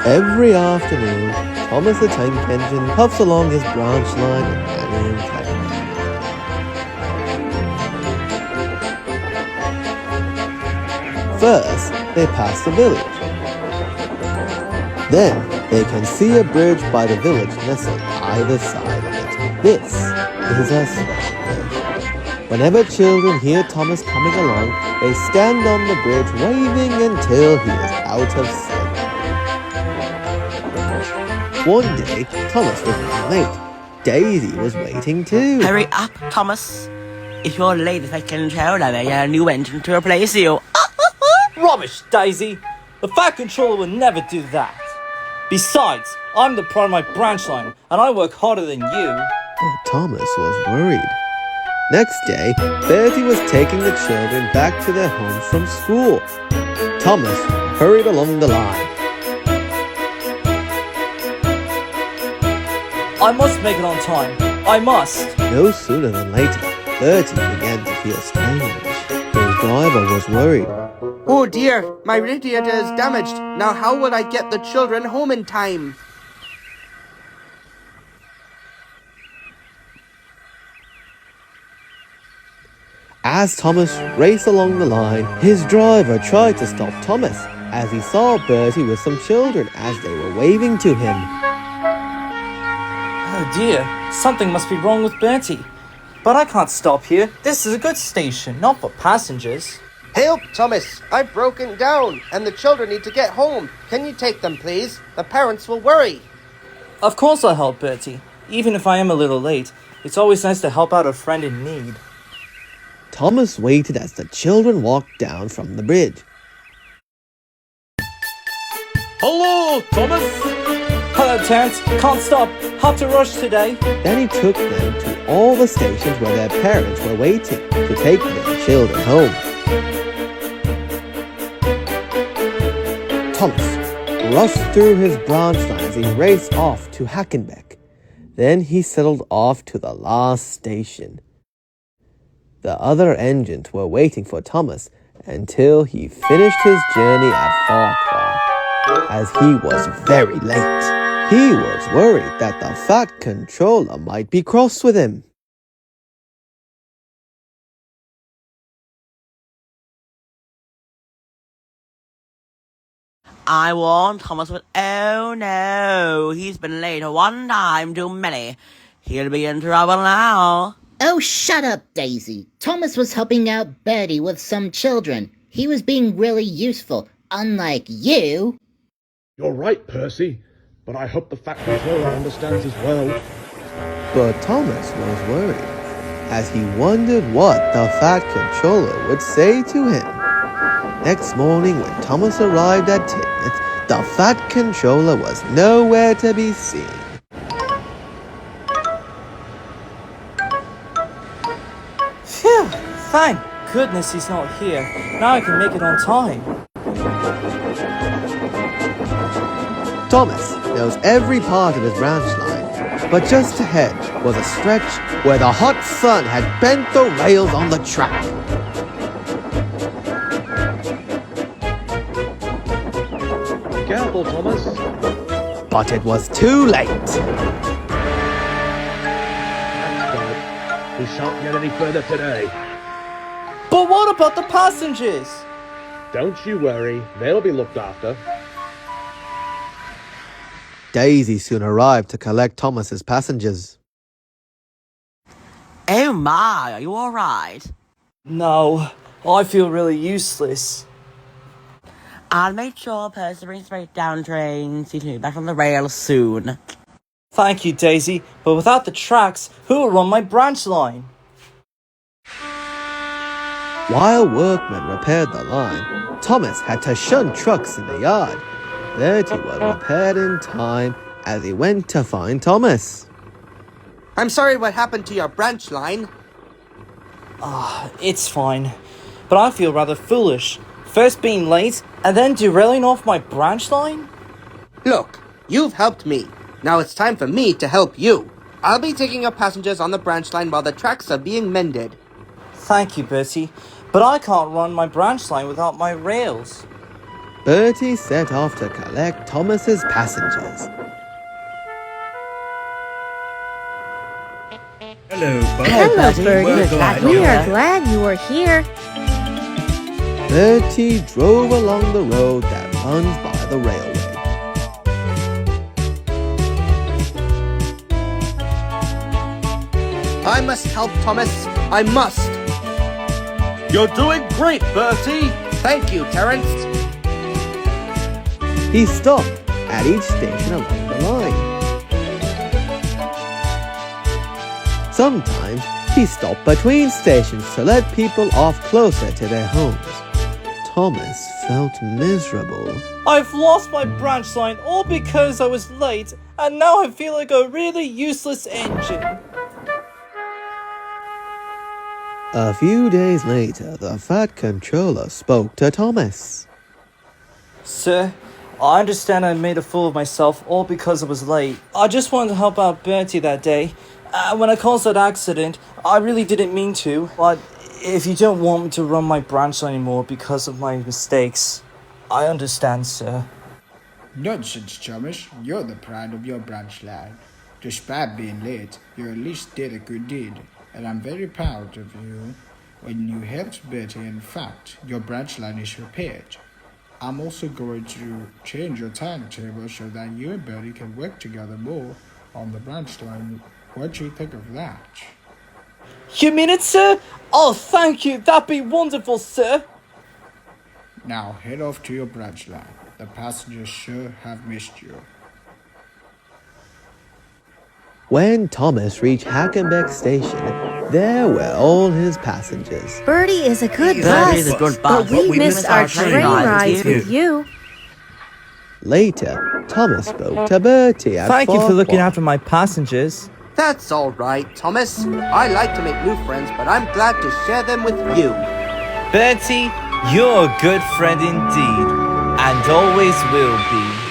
Every afternoon, Thomas the Tank Engine puffs along his branch line and carrying tank. First, they pass the village. Then, they can see a bridge by the village nestled either side of it. This is a special bridge. Whenever children hear Thomas coming along, they stand on the bridge waving until he is out of sight. One day, Thomas was running late. Daisy was waiting too. Hurry up, Thomas. If you're late, I can tell that I get a new engine to replace you. Rubbish, Daisy! The Fat Controller would never do that. Besides, I'm the pride of my branch line, and I work harder than you. But Thomas was worried. Next day, Bertie was taking the children back to their homes from school. Thomas hurried along the line. I must make it on time. I must. No sooner than later, Bertie began to feel strange. His driver was worried. Oh dear, my radiator is damaged. Now how will I get the children home in time? As Thomas raced along the line, his driver tried to stop Thomas as he saw Bertie with some children as they were waving to him. Oh dear, something must be wrong with Bertie. But I can't stop here. This is a good station, not for passengers. Help, Thomas! I've broken down, and the children need to get home. Can you take them, please? The parents will worry. Of course I'll help Bertie. Even if I am a little late, it's always nice to help out a friend in need. Thomas waited as the children walked down from the bridge. Hello, Thomas! Hello, Terence. Can't stop. Have to rush today. Then he took them to all the stations where their parents were waiting to take their children home. Thomas rushed through his branch line as he raced off to Hackenbeck. Then he settled off to the last station. The other engines were waiting for Thomas until he finished his journey at Farquhar, as he was very late. He was worried that the Fat Controller might be cross with him. I warned Thomas, but oh no, he's been late one time too many. He'll be in trouble now. Oh, shut up, Daisy. Thomas was helping out Bertie with some children. He was being really useful, unlike you. You're right, Percy, but I hope the Fat Controller understands as well. But Thomas was worried, as he wondered what the Fat Controller would say to him. Next morning, when Thomas arrived at T&F, the Fat Controller was nowhere to be seen. Phew! Thank goodness he's not here. Now I can make it on time. Thomas knows every part of his branch line, but just ahead was a stretch where the hot sun had bent the rails on the track. Careful, Thomas. But it was too late. We shan't get any further today. But what about the passengers? Don't you worry, they'll be looked after. Daisy soon arrived to collect Thomas's passengers. Oh my, are you alright? No, I feel really useless. I'll make sure Percy brings straight down trains. He can be back on the rails soon. Thank you, Daisy, but without the tracks, who will run my branch line? While workmen repaired the line, Thomas had to shun trucks in the yard. Bertie was repaired in time as he went to find Thomas. I'm sorry what happened to your branch line. It's fine, but I feel rather foolish. First being late, and then derailing off my branch line? Look, you've helped me. Now it's time for me to help you. I'll be taking your passengers on the branch line while the tracks are being mended. Thank you, Bertie, but I can't run my branch line without my rails. Bertie set off to collect Thomas's passengers. Hello, Bud. Hello, Bertie. We're glad We you're are here. glad you are here. Bertie drove along the road that runs by the railway. I must help Thomas. I must. You're doing great, Bertie! Thank you, Terence. He stopped at each station along the line. Sometimes he stopped between stations to let people off closer to their homes. Thomas felt miserable. I've lost my branch line all because I was late, and now I feel like a really useless engine. A few days later, the Fat Controller spoke to Thomas. Sir, I understand I made a fool of myself all because I was late. I just wanted to help out Bertie that day. When I caused that accident, I really didn't mean to. But if you don't want me to run my branch anymore because of my mistakes, I understand, sir. Nonsense, Thomas. You're the pride of your branch line. Despite being late, you at least did a good deed, and I'm very proud of you. When you helped Bertie, in fact, your branch line is repaired. I'm also going to change your timetable so that you and Bertie can work together more on the branch line. What do you think of that? You mean it, sir? Oh, thank you. That'd be wonderful, sir. Now head off to your branch line. The passengers sure have missed you. When Thomas reached Hackenbeck Station, there were all his passengers. Bertie is a good Bertie bus, is a good but bus, we missed our train rides with you. Later, Thomas spoke to Bertie at Thank you for looking Farquhar. after my passengers. That's all right, Thomas. I like to make new friends, but I'm glad to share them with you. Bertie, you're a good friend indeed, and always will be.